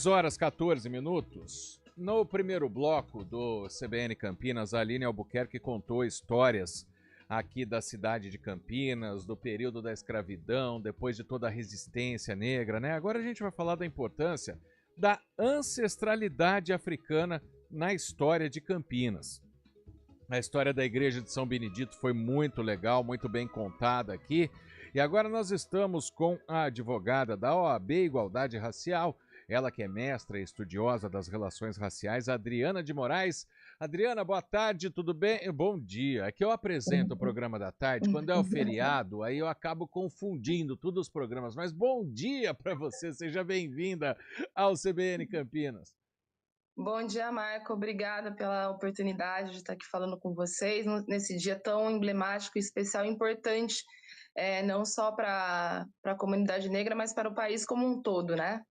Horas 14 minutos. No primeiro bloco do CBN Campinas, a Aline Albuquerque contou histórias aqui da cidade de Campinas, do período da escravidão, depois de toda a resistência negra, né? Agora a gente vai falar da importância da ancestralidade africana na história de Campinas. A história da Igreja de São Benedito foi muito legal, muito bem contada aqui. E agora nós estamos com a advogada da OAB Igualdade Racial, ela que é mestra e estudiosa das relações raciais, Adriana de Moraes. Adriana, boa tarde, tudo bem? Bom dia. É que eu apresento o programa da tarde, quando é o feriado, aí eu acabo confundindo todos os programas. Mas bom dia para você, seja bem-vinda ao CBN Campinas. Bom dia, Marco. Obrigada pela oportunidade de estar aqui falando com vocês nesse dia tão emblemático, especial e importante, não só para a comunidade negra, mas para o país como um todo, né?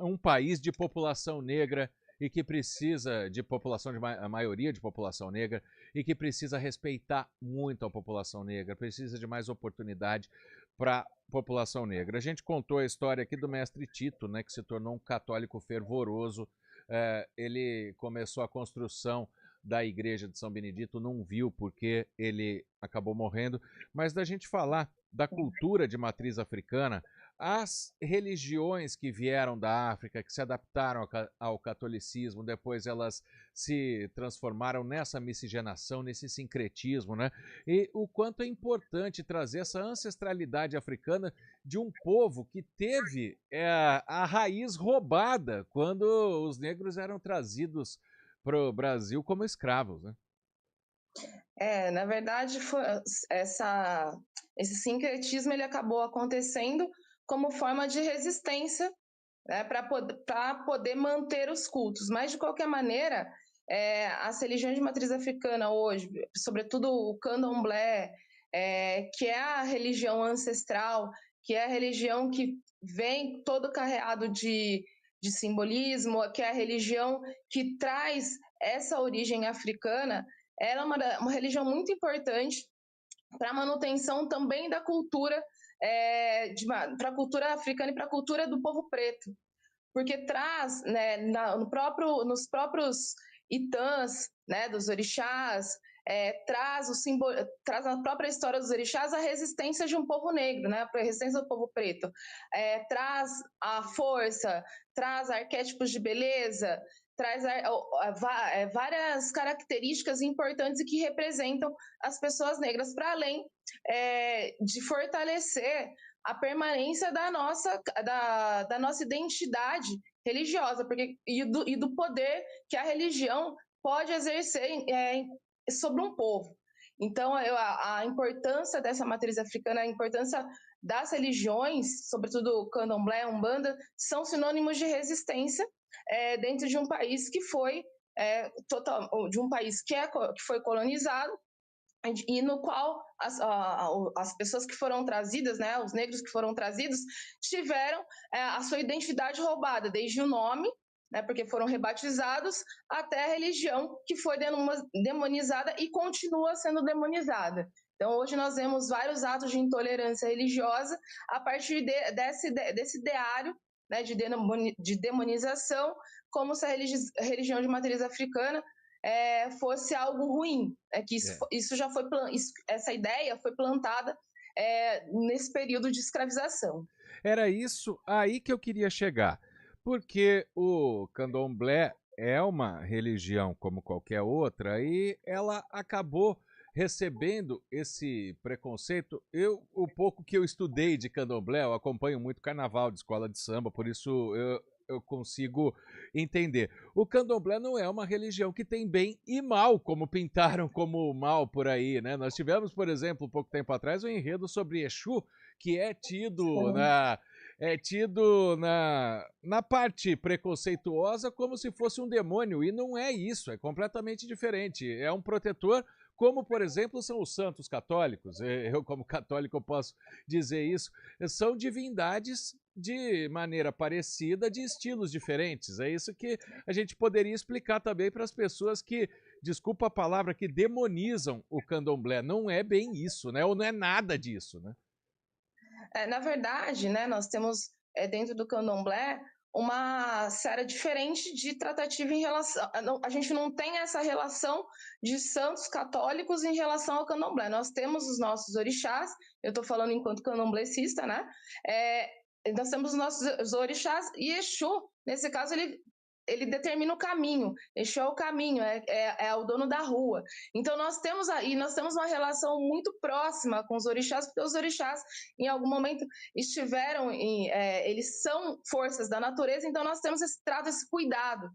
Um país de população negra e que precisa de população, a maioria de população negra, e que precisa respeitar muito a população negra, precisa de mais oportunidade para a população negra. A gente contou a história aqui do mestre Tito, né, que se tornou um católico fervoroso. Ele começou a construção da igreja de São Benedito, não viu porque ele acabou morrendo, mas da gente falar da cultura de matriz africana, as religiões que vieram da África, que se adaptaram ao catolicismo, depois elas se transformaram nessa miscigenação, nesse sincretismo, né? E o quanto é importante trazer essa ancestralidade africana de um povo que teve a raiz roubada quando os negros eram trazidos para o Brasil como escravos, né? Na verdade, esse sincretismo ele acabou acontecendo como forma de resistência, né, para poder manter os cultos. Mas, de qualquer maneira, as religiões de matriz africana hoje, sobretudo o candomblé, que é a religião ancestral, que é a religião que vem todo carreado de simbolismo, que é a religião que traz essa origem africana, ela é uma religião muito importante para a manutenção também da cultura, para a cultura africana e para a cultura do povo preto, porque traz, né, nos próprios itãs, né, dos orixás, traz na própria história dos orixás a resistência de um povo negro, né, a resistência do povo preto, traz a força, traz arquétipos de beleza, traz várias características importantes e que representam as pessoas negras, para além de fortalecer a permanência da nossa identidade religiosa, e do poder que a religião pode exercer sobre um povo. Então, a importância dessa matriz africana, a importância das religiões, sobretudo o candomblé, a umbanda, são sinônimos de resistência dentro de um país que foi de um país que foi colonizado, e no qual as pessoas que foram trazidas, né, os negros que foram trazidos, tiveram a sua identidade roubada, desde o nome, né, porque foram rebatizados, até a religião, que foi demonizada e continua sendo demonizada. Então, hoje nós vemos vários atos de intolerância religiosa a partir desse ideário, né, de demonização, como se a religião de matriz africana fosse algo ruim, que isso já foi essa ideia foi plantada nesse período de escravização. Era isso aí que eu queria chegar, porque o candomblé é uma religião como qualquer outra e ela acabou recebendo esse preconceito. O pouco que eu estudei de candomblé, eu acompanho muito carnaval de escola de samba, por isso eu consigo entender. O candomblé não é uma religião que tem bem e mal, como pintaram como mal por aí, né? Nós tivemos, por exemplo, pouco tempo atrás, um enredo sobre Exu, que na parte preconceituosa como se fosse um demônio, e não é isso, é completamente diferente. É um protetor, como, por exemplo, são os santos católicos. Eu, como católico, posso dizer isso. São divindades de maneira parecida, de estilos diferentes. É isso que a gente poderia explicar também para as pessoas que, desculpa a palavra, que demonizam o candomblé. Não é bem isso, né? Ou não é nada disso, né? Na verdade, né, nós temos dentro do candomblé uma seara diferente de tratativa em relação. A gente não tem essa relação de santos católicos em relação ao candomblé. Nós temos os nossos orixás, eu estou falando enquanto candomblecista, né? Nós temos os nossos orixás e Exu, nesse caso, ele determina o caminho, Exu é o caminho, é o dono da rua. Então nós temos uma relação muito próxima com os orixás, porque os orixás, em algum momento, estiveram eles são forças da natureza, então nós temos esse trato, esse cuidado.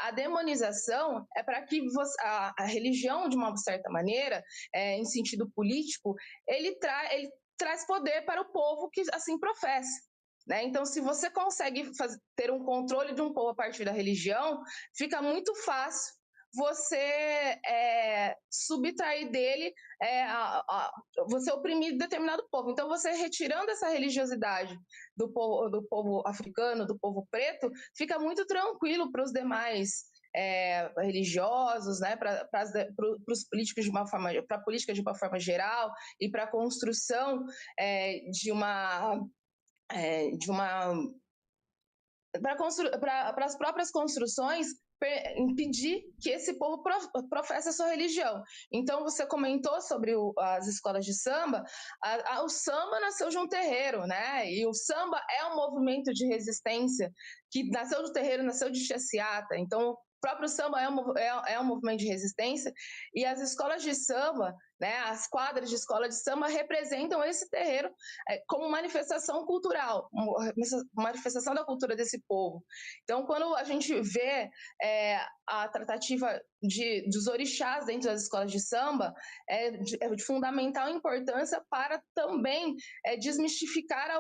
A demonização é para que a religião, de uma certa maneira, em sentido político, ele traz poder para o povo que assim professa. Né? Então, se você consegue ter um controle de um povo a partir da religião, fica muito fácil você subtrair dele, você oprimir determinado povo. Então, você retirando essa religiosidade do povo africano, do povo preto, fica muito tranquilo para os demais religiosos, né, para os políticos para a política de uma forma geral e para a construção para as próprias construções impedir que esse povo professe a sua religião. Então, você comentou sobre as escolas de samba. O samba nasceu de um terreiro, né? E o samba é um movimento de resistência que nasceu do terreiro, nasceu de chacciata. Então, o próprio samba é um movimento de resistência, e as escolas de samba, né, as quadras de escola de samba representam esse terreiro como manifestação cultural, manifestação da cultura desse povo. Então, quando a gente vê a tratativa dos orixás dentro das escolas de samba, é de fundamental importância para também desmistificar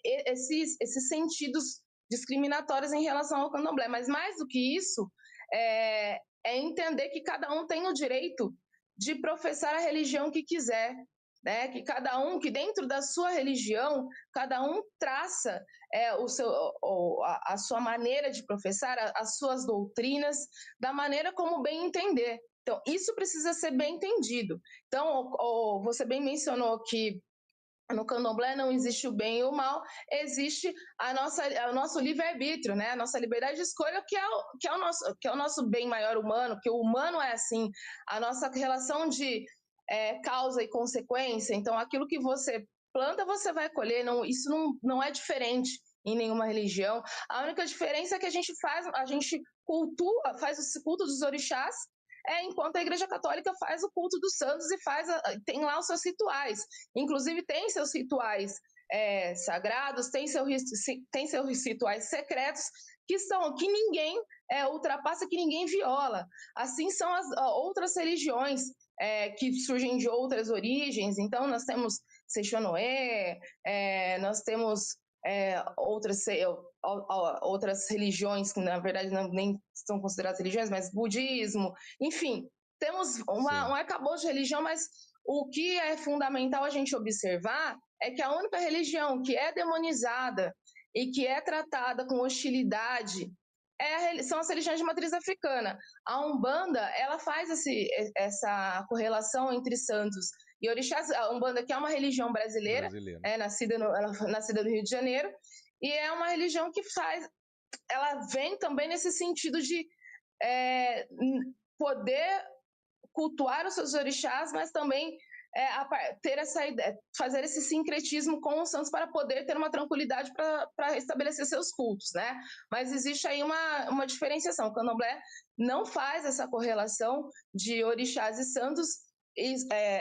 esses sentidos discriminatórios em relação ao candomblé. Mas mais do que isso, é entender que cada um tem o direito de professar a religião que quiser, né? Que dentro da sua religião, cada um traça a sua maneira de professar, as suas doutrinas, da maneira como bem entender. Então, isso precisa ser bem entendido. Então, você bem mencionou que no candomblé não existe o bem e o mal, existe o nosso livre-arbítrio, né? A nossa liberdade de escolha, que é o nosso bem maior humano, que o humano é assim, a nossa relação de causa e consequência. Então, aquilo que você planta, você vai colher. Isso não é diferente em nenhuma religião. A única diferença é que a gente faz esse culto dos orixás, enquanto a Igreja Católica faz o culto dos santos e tem lá os seus rituais. Inclusive, tem seus rituais sagrados, tem seus rituais secretos que ninguém ultrapassa, que ninguém viola. Assim são as outras religiões que surgem de outras origens. Então, nós temos Seixonoé, nós temos outras religiões que, na verdade, nem são consideradas religiões, mas budismo, enfim, temos um arcabouço de religião, mas o que é fundamental a gente observar é que a única religião que é demonizada e que é tratada com hostilidade são as religiões de matriz africana. A Umbanda, ela faz essa correlação entre santos e orixás. A Umbanda, que é uma religião brasileira. Nascida no Rio de Janeiro, e é uma religião que ela vem também nesse sentido de poder cultuar os seus orixás, mas também ter essa ideia, fazer esse sincretismo com os santos para poder ter uma tranquilidade para estabelecer seus cultos, né? Mas existe aí uma diferenciação. O candomblé não faz essa correlação de orixás e santos, e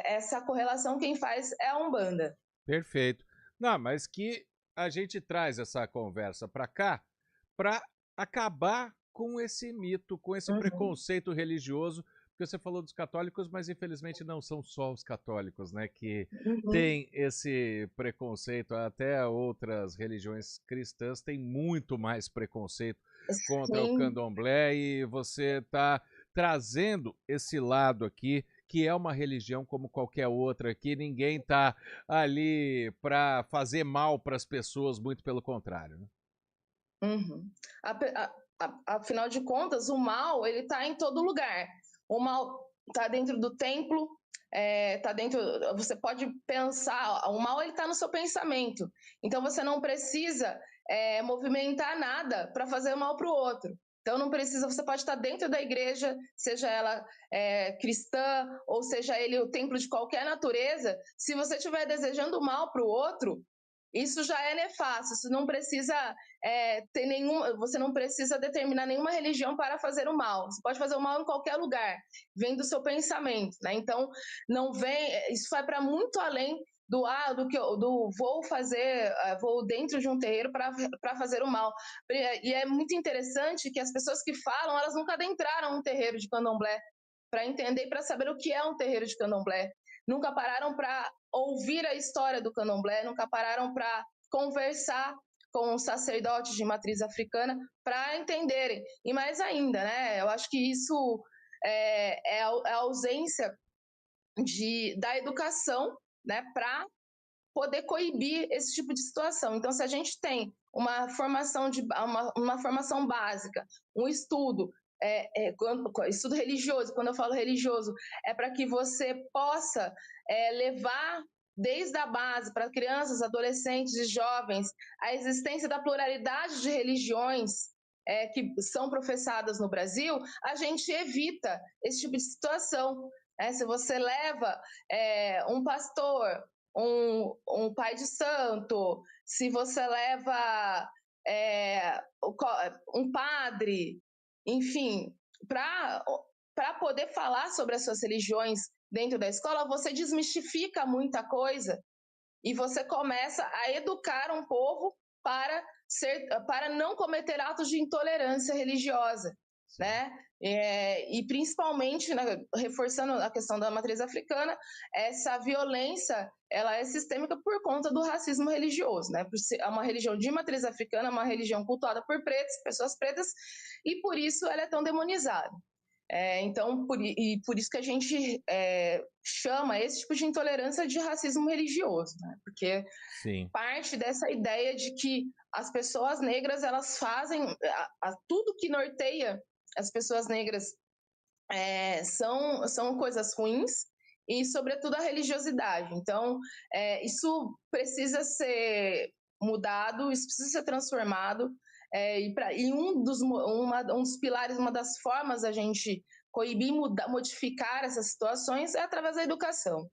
essa correlação quem faz é a Umbanda. Perfeito. Não, mas que a gente traz essa conversa para cá para acabar com esse mito, com esse preconceito religioso, porque você falou dos católicos, mas infelizmente não são só os católicos, né, que têm esse preconceito. Até outras religiões cristãs têm muito mais preconceito contra o candomblé, e você está trazendo esse lado aqui, que é uma religião como qualquer outra, que ninguém está ali para fazer mal para as pessoas, muito pelo contrário. Né? Afinal de contas, o mal ele está em todo lugar. O mal está dentro do templo, tá dentro. Você pode pensar, o mal ele está no seu pensamento. Então você não precisa movimentar nada para fazer mal para o outro. Então não precisa, você pode estar dentro da igreja, seja ela cristã ou seja ele o templo de qualquer natureza, se você estiver desejando mal para o outro, isso já é nefasto, isso não precisa ter você não precisa determinar nenhuma religião para fazer o mal. Você pode fazer o mal em qualquer lugar, vem do seu pensamento, né? Então não vem, isso vai para muito além vou dentro de um terreiro para fazer o mal. E é muito interessante que as pessoas que falam, elas nunca adentraram um terreiro de candomblé para entender e para saber o que é um terreiro de candomblé. Nunca pararam para ouvir a história do candomblé, nunca pararam para conversar com os sacerdotes de matriz africana para entenderem. E mais ainda, né? Eu acho que isso é a ausência da educação, né, para poder coibir esse tipo de situação. Então, se a gente tem uma formação básica, um estudo, estudo religioso, quando eu falo religioso, é para que você possa levar desde a base para crianças, adolescentes e jovens a existência da pluralidade de religiões que são professadas no Brasil, a gente evita esse tipo de situação. Se você leva um pastor, um pai de santo, se você leva um padre, enfim, para poder falar sobre as suas religiões dentro da escola, você desmistifica muita coisa e você começa a educar um povo para não cometer atos de intolerância religiosa, né? E principalmente, né, reforçando a questão da matriz africana, essa violência ela é sistêmica por conta do racismo religioso, né? É uma religião de matriz africana, uma religião cultuada por pretos, pessoas pretas, e por isso ela é tão demonizada. Então, por isso que a gente chama esse tipo de intolerância de racismo religioso, né? Porque Sim. Parte dessa ideia de que as pessoas negras elas fazem tudo que norteia as pessoas negras são coisas ruins e, sobretudo, a religiosidade. Então, isso precisa ser mudado, isso precisa ser transformado. E um dos pilares, uma das formas a gente coibir, modificar essas situações é através da educação.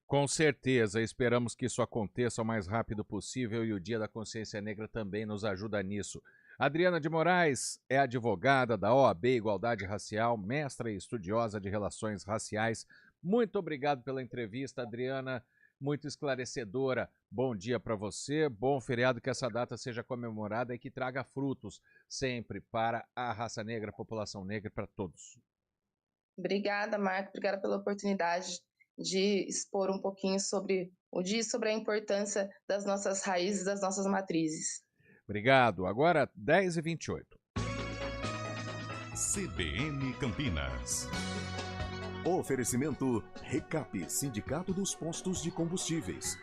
Com certeza, esperamos que isso aconteça o mais rápido possível e o Dia da Consciência Negra também nos ajuda nisso. Adriana de Moraes é advogada da OAB Igualdade Racial, mestra e estudiosa de relações raciais. Muito obrigado pela entrevista, Adriana, muito esclarecedora. Bom dia para você, bom feriado, que essa data seja comemorada e que traga frutos sempre para a raça negra, a população negra, para todos. Obrigada, Marco, obrigada pela oportunidade de expor um pouquinho sobre o dia e sobre a importância das nossas raízes, das nossas matrizes. Obrigado. Agora, 10h28. CBN Campinas. Oferecimento Recap, Sindicato dos Postos de Combustíveis.